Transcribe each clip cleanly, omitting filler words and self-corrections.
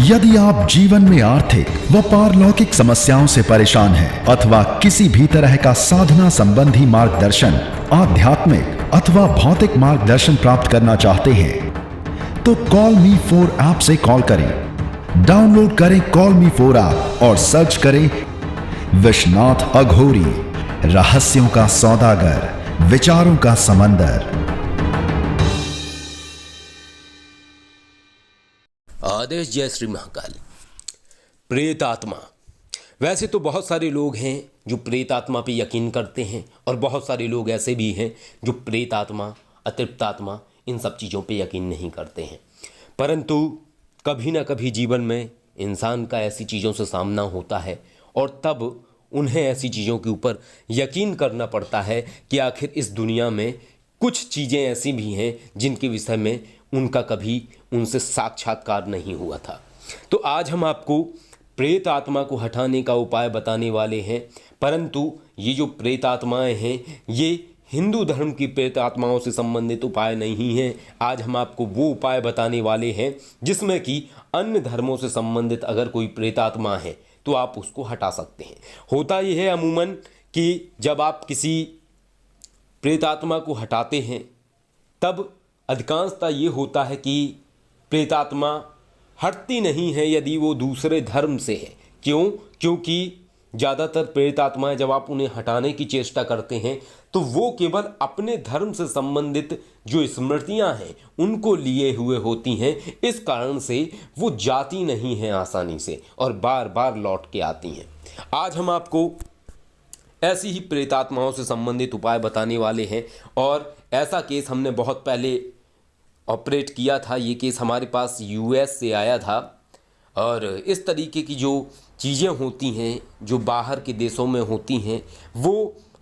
यदि आप जीवन में आर्थिक व पारलौकिक समस्याओं से परेशान हैं अथवा किसी भी तरह का साधना संबंधी मार्गदर्शन, आध्यात्मिक अथवा भौतिक मार्गदर्शन प्राप्त करना चाहते हैं तो कॉल मी 4 ऐप से कॉल करें। डाउनलोड करें कॉल मी 4 ऐप और सर्च करें विश्वनाथ अघोरी, रहस्यों का सौदागर, विचारों का समंदर। आदेश। जय श्री महाकाल। प्रेत आत्मा। वैसे तो बहुत सारे लोग हैं जो प्रेत आत्मा पे यकीन करते हैं और बहुत सारे लोग ऐसे भी हैं जो प्रेत आत्मा, अतृप्त आत्मा, इन सब चीज़ों पे यकीन नहीं करते हैं। परंतु कभी ना कभी जीवन में इंसान का ऐसी चीज़ों से सामना होता है और तब उन्हें ऐसी चीज़ों के ऊपर यकीन करना पड़ता है कि आखिर इस दुनिया में कुछ चीज़ें ऐसी भी हैं जिनके विषय में उनका कभी उनसे साक्षात्कार नहीं हुआ था। तो आज हम आपको प्रेत आत्मा को हटाने का उपाय बताने वाले हैं। परंतु ये जो प्रेत आत्माएं हैं ये हिंदू धर्म की प्रेत आत्माओं से संबंधित उपाय नहीं हैं। आज हम आपको वो उपाय बताने वाले हैं जिसमें कि अन्य धर्मों से संबंधित अगर कोई प्रेत आत्मा है तो आप उसको हटा सकते हैं। होता यह है अमूमन कि जब आप किसी प्रेत आत्मा को हटाते हैं तब अधिकांशतः ये होता है कि प्रेतात्मा हटती नहीं है यदि वो दूसरे धर्म से है। क्यों? क्योंकि ज़्यादातर प्रेतात्माएं जब आप उन्हें हटाने की चेष्टा करते हैं तो वो केवल अपने धर्म से संबंधित जो स्मृतियां हैं उनको लिए हुए होती हैं। इस कारण से वो जाती नहीं हैं आसानी से और बार बार लौट के आती हैं। आज हम आपको ऐसी ही प्रेतात्माओं से संबंधित उपाय बताने वाले हैं और ऐसा केस हमने बहुत पहले ऑपरेट किया था। ये केस हमारे पास यूएस से आया था और इस तरीके की जो चीज़ें होती हैं जो बाहर के देशों में होती हैं वो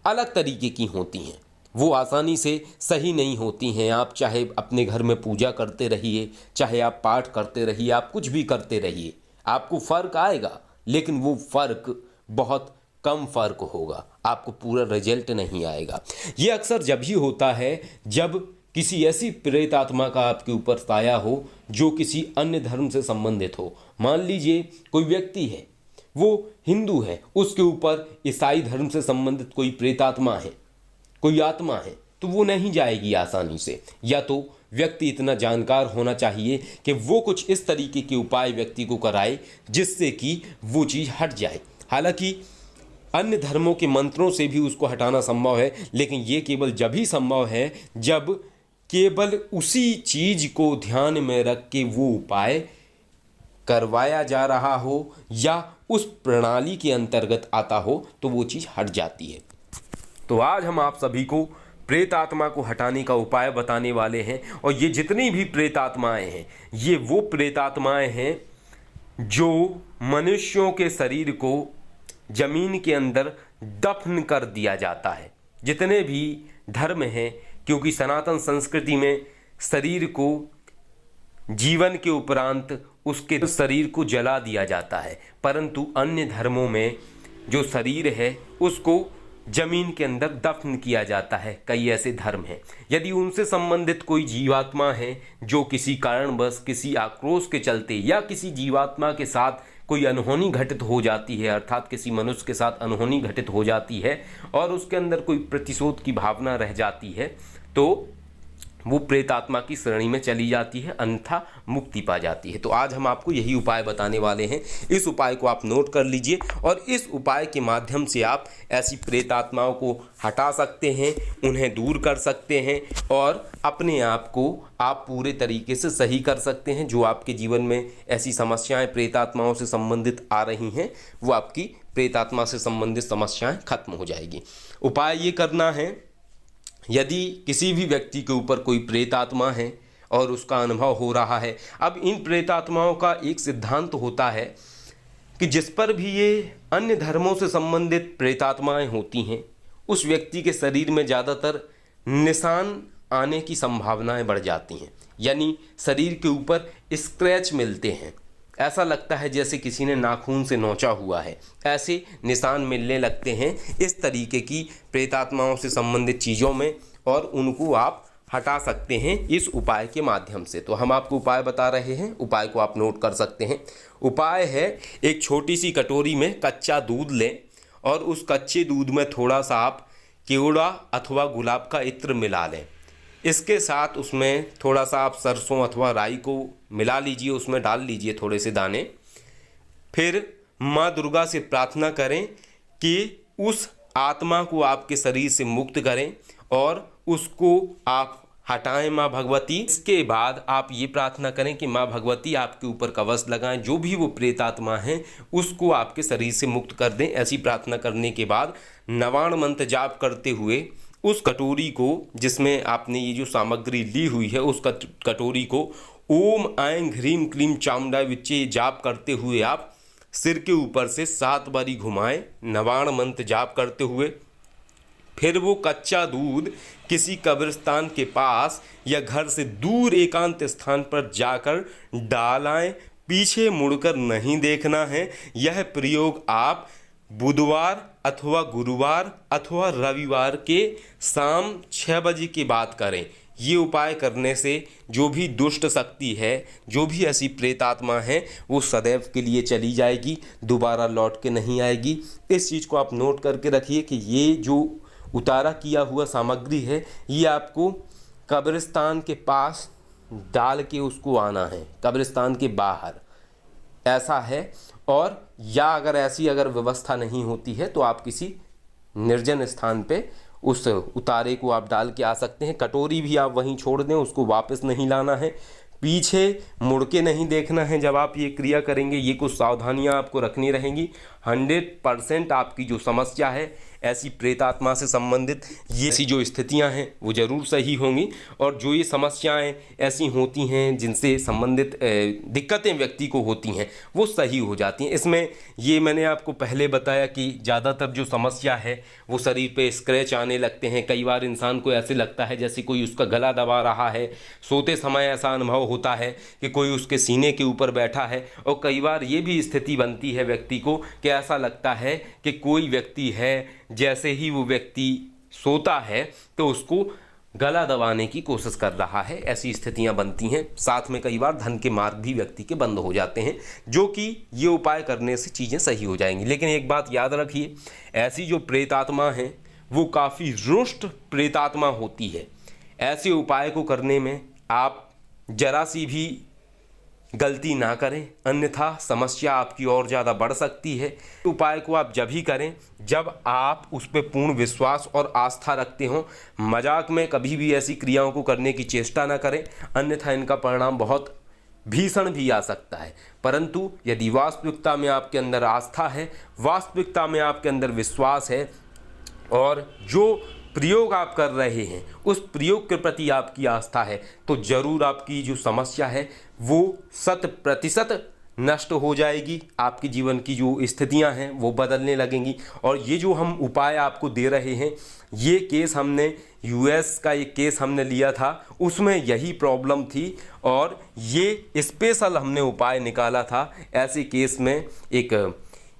अलग तरीके की होती हैं, वो आसानी से सही नहीं होती हैं। आप चाहे अपने घर में पूजा करते रहिए, चाहे आप पाठ करते रहिए, आप कुछ भी करते रहिए, आपको फ़र्क आएगा, लेकिन वो फ़र्क बहुत कम फ़र्क होगा, आपको पूरा रिजल्ट नहीं आएगा। ये अक्सर जब ही होता है जब किसी ऐसी प्रेत आत्मा का आपके ऊपर साया हो जो किसी अन्य धर्म से संबंधित हो। मान लीजिए कोई व्यक्ति है, वो हिंदू है, उसके ऊपर ईसाई धर्म से संबंधित कोई प्रेत आत्मा है, कोई आत्मा है, तो वो नहीं जाएगी आसानी से। या तो व्यक्ति इतना जानकार होना चाहिए कि वो कुछ इस तरीके के उपाय व्यक्ति को कराए जिससे कि वो चीज़ हट जाए। हालांकि अन्य धर्मों के मंत्रों से भी उसको हटाना संभव है, लेकिन ये केवल जब ही संभव है जब केवल उसी चीज को ध्यान में रख के वो उपाय करवाया जा रहा हो या उस प्रणाली के अंतर्गत आता हो तो वो चीज़ हट जाती है। तो आज हम आप सभी को प्रेत आत्मा को हटाने का उपाय बताने वाले हैं और ये जितनी भी प्रेत आत्माएं हैं ये वो प्रेत आत्माएं हैं जो मनुष्यों के शरीर को जमीन के अंदर दफन कर दिया जाता है। जितने भी धर्म हैं, क्योंकि सनातन संस्कृति में शरीर को जीवन के उपरांत उसके शरीर को जला दिया जाता है, परंतु अन्य धर्मों में जो शरीर है उसको जमीन के अंदर दफन किया जाता है। कई ऐसे धर्म हैं, यदि उनसे संबंधित कोई जीवात्मा है जो किसी कारणवश, किसी आक्रोश के चलते या किसी जीवात्मा के साथ कोई अनहोनी घटित हो जाती है, अर्थात किसी मनुष्य के साथ अनहोनी घटित हो जाती है और उसके अंदर कोई प्रतिशोध की भावना रह जाती है, तो वो प्रेत आत्मा की श्रेणी में चली जाती है, अन्यथा मुक्ति पा जाती है। तो आज हम आपको यही उपाय बताने वाले हैं। इस उपाय को आप नोट कर लीजिए और इस उपाय के माध्यम से आप ऐसी प्रेत आत्माओं को हटा सकते हैं, उन्हें दूर कर सकते हैं और अपने आप को आप पूरे तरीके से सही कर सकते हैं। जो आपके जीवन में ऐसी समस्याएं प्रेत आत्माओं से संबंधित आ रही हैं वो आपकी प्रेत आत्मा से संबंधित समस्याएं खत्म हो जाएगी। उपाय ये करना है, यदि किसी भी व्यक्ति के ऊपर कोई प्रेत आत्मा है और उसका अनुभव हो रहा है, अब इन प्रेत आत्माओं का एक सिद्धांत होता है कि जिस पर भी ये अन्य धर्मों से संबंधित प्रेत आत्माएं होती हैं उस व्यक्ति के शरीर में ज़्यादातर निशान आने की संभावनाएं बढ़ जाती हैं, यानी शरीर के ऊपर स्क्रैच मिलते हैं। ऐसा लगता है जैसे किसी ने नाखून से नोचा हुआ है, ऐसे निशान मिलने लगते हैं इस तरीके की प्रेतात्माओं से संबंधित चीज़ों में और उनको आप हटा सकते हैं इस उपाय के माध्यम से। तो हम आपको उपाय बता रहे हैं, उपाय को आप नोट कर सकते हैं। उपाय है, एक छोटी सी कटोरी में कच्चा दूध लें और उस कच्चे दूध में थोड़ा सा आप केवड़ा अथवा गुलाब का इत्र मिला लें। इसके साथ उसमें थोड़ा सा आप सरसों अथवा राई को मिला लीजिए, उसमें डाल लीजिए थोड़े से दाने। फिर माँ दुर्गा से प्रार्थना करें कि उस आत्मा को आपके शरीर से मुक्त करें और उसको आप हटाएं माँ भगवती। इसके बाद आप ये प्रार्थना करें कि माँ भगवती आपके ऊपर कवच लगाएं, जो भी वो प्रेतात्मा है उसको आपके शरीर से मुक्त कर दें। ऐसी प्रार्थना करने के बाद नवाण मंत्र जाप करते हुए उस कटोरी को, जिसमें आपने ये जो सामग्री ली हुई है, उस कटोरी को ओम ऐं ह्रीं क्लीं चामुंडाय विच्चे जाप करते हुए आप सिर के ऊपर से 7 बारी घुमाएं नवाण मंत्र जाप करते हुए। फिर वो कच्चा दूध किसी कब्रिस्तान के पास या घर से दूर एकांत स्थान पर जाकर डालाएं, पीछे मुड़कर नहीं देखना है। यह प्रयोग आप बुधवार अथवा गुरुवार अथवा रविवार के शाम 6 बजे के बाद करें। ये उपाय करने से जो भी दुष्ट शक्ति है, जो भी ऐसी प्रेतात्मा है, वो सदैव के लिए चली जाएगी, दोबारा लौट के नहीं आएगी। इस चीज़ को आप नोट करके रखिए कि ये जो उतारा किया हुआ सामग्री है, ये आपको कब्रिस्तान के पास डाल के उसको आना है, कब्रिस्तान के बाहर, ऐसा है। और या अगर ऐसी अगर व्यवस्था नहीं होती है तो आप किसी निर्जन स्थान पे उस उतारे को आप डाल के आ सकते हैं। कटोरी भी आप वहीं छोड़ दें, उसको वापस नहीं लाना है, पीछे मुड़ के नहीं देखना है। जब आप ये क्रिया करेंगे, ये कुछ सावधानियां आपको रखनी रहेंगी। 100% आपकी जो समस्या है ऐसी प्रेतात्मा से संबंधित, ये ऐसी जो स्थितियां हैं वो ज़रूर सही होंगी। और जो ये समस्याएं ऐसी होती हैं जिनसे संबंधित दिक्कतें व्यक्ति को होती हैं, वो सही हो जाती हैं। इसमें ये मैंने आपको पहले बताया कि ज़्यादातर जो समस्या है वो शरीर पे स्क्रैच आने लगते हैं। कई बार इंसान को ऐसे लगता है जैसे कोई उसका गला दबा रहा है। सोते समय ऐसा अनुभव होता है कि कोई उसके सीने के ऊपर बैठा है। और कई बार ये भी स्थिति बनती है व्यक्ति को कि ऐसा लगता है कि कोई व्यक्ति है, जैसे ही वो व्यक्ति सोता है तो उसको गला दबाने की कोशिश कर रहा है। ऐसी स्थितियां बनती हैं। साथ में कई बार धन के मार्ग भी व्यक्ति के बंद हो जाते हैं, जो कि ये उपाय करने से चीज़ें सही हो जाएंगी। लेकिन एक बात याद रखिए, ऐसी जो प्रेतात्मा है वो काफ़ी रुष्ट प्रेतात्मा होती है। ऐसे उपाय को करने में आप जरा सी भी गलती ना करें, अन्यथा समस्या आपकी और ज़्यादा बढ़ सकती है। उपाय को आप जब ही करें जब आप उस पर पूर्ण विश्वास और आस्था रखते हों। मजाक में कभी भी ऐसी क्रियाओं को करने की चेष्टा ना करें, अन्यथा इनका परिणाम बहुत भीषण भी आ सकता है। परंतु यदि वास्तविकता में आपके अंदर आस्था है, वास्तविकता में आपके अंदर विश्वास है और जो प्रयोग आप कर रहे हैं उस प्रयोग के प्रति आपकी आस्था है, तो ज़रूर आपकी जो समस्या है वो 100% नष्ट हो जाएगी। आपके जीवन की जो स्थितियां हैं वो बदलने लगेंगी। और ये जो हम उपाय आपको दे रहे हैं, ये केस हमने यूएस का एक केस हमने लिया था, उसमें यही प्रॉब्लम थी और ये स्पेशल हमने उपाय निकाला था। ऐसे केस में एक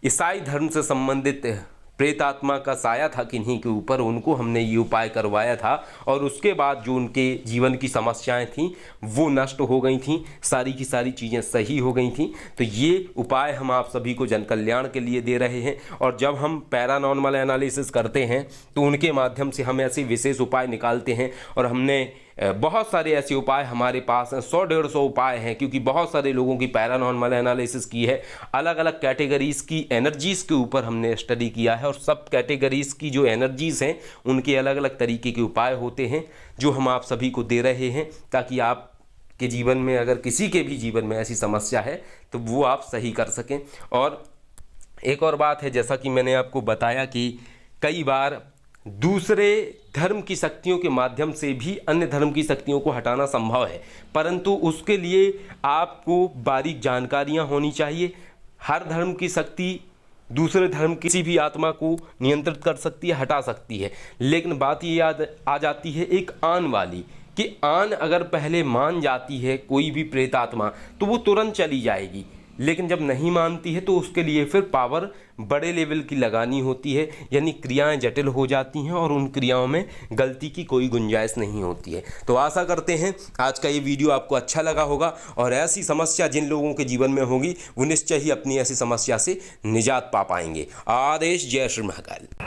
ईसाई धर्म से संबंधित प्रेतात्मा का साया था किन्हीं के ऊपर, उनको हमने ये उपाय करवाया था और उसके बाद जो उनके जीवन की समस्याएं थीं वो नष्ट हो गई थीं, सारी की सारी चीज़ें सही हो गई थीं। तो ये उपाय हम आप सभी को जन कल्याण के लिए दे रहे हैं। और जब हम पैरानॉर्मल एनालिसिस करते हैं तो उनके माध्यम से हम ऐसे विशेष उपाय निकालते हैं। और हमने बहुत सारे ऐसे उपाय हमारे पास हैं, 100-150 उपाय हैं, क्योंकि बहुत सारे लोगों की पैरानॉर्मल एनालिसिस की है। अलग अलग कैटेगरीज़ की एनर्जीज़ के ऊपर हमने स्टडी किया है और सब कैटेगरीज़ की जो एनर्जीज़ हैं उनके अलग अलग तरीके के उपाय होते हैं जो हम आप सभी को दे रहे हैं, ताकि आप के जीवन में अगर किसी के भी जीवन में ऐसी समस्या है तो वो आप सही कर सकें। और एक और बात है, जैसा कि मैंने आपको बताया कि कई बार दूसरे धर्म की शक्तियों के माध्यम से भी अन्य धर्म की शक्तियों को हटाना संभव है, परंतु उसके लिए आपको बारीक जानकारियां होनी चाहिए। हर धर्म की शक्ति दूसरे धर्म किसी भी आत्मा को नियंत्रित कर सकती है, हटा सकती है। लेकिन बात ये याद आ जाती है एक आन वाली, कि आन अगर पहले मान जाती है कोई भी प्रेतात्मा तो वो तुरंत चली जाएगी। लेकिन जब नहीं मानती है तो उसके लिए फिर पावर बड़े लेवल की लगानी होती है, यानी क्रियाएं जटिल हो जाती हैं और उन क्रियाओं में गलती की कोई गुंजाइश नहीं होती है। तो आशा करते हैं आज का ये वीडियो आपको अच्छा लगा होगा और ऐसी समस्या जिन लोगों के जीवन में होगी वो निश्चय ही अपनी ऐसी समस्या से निजात पा पाएंगे। आदेश। जय श्री महाकाल।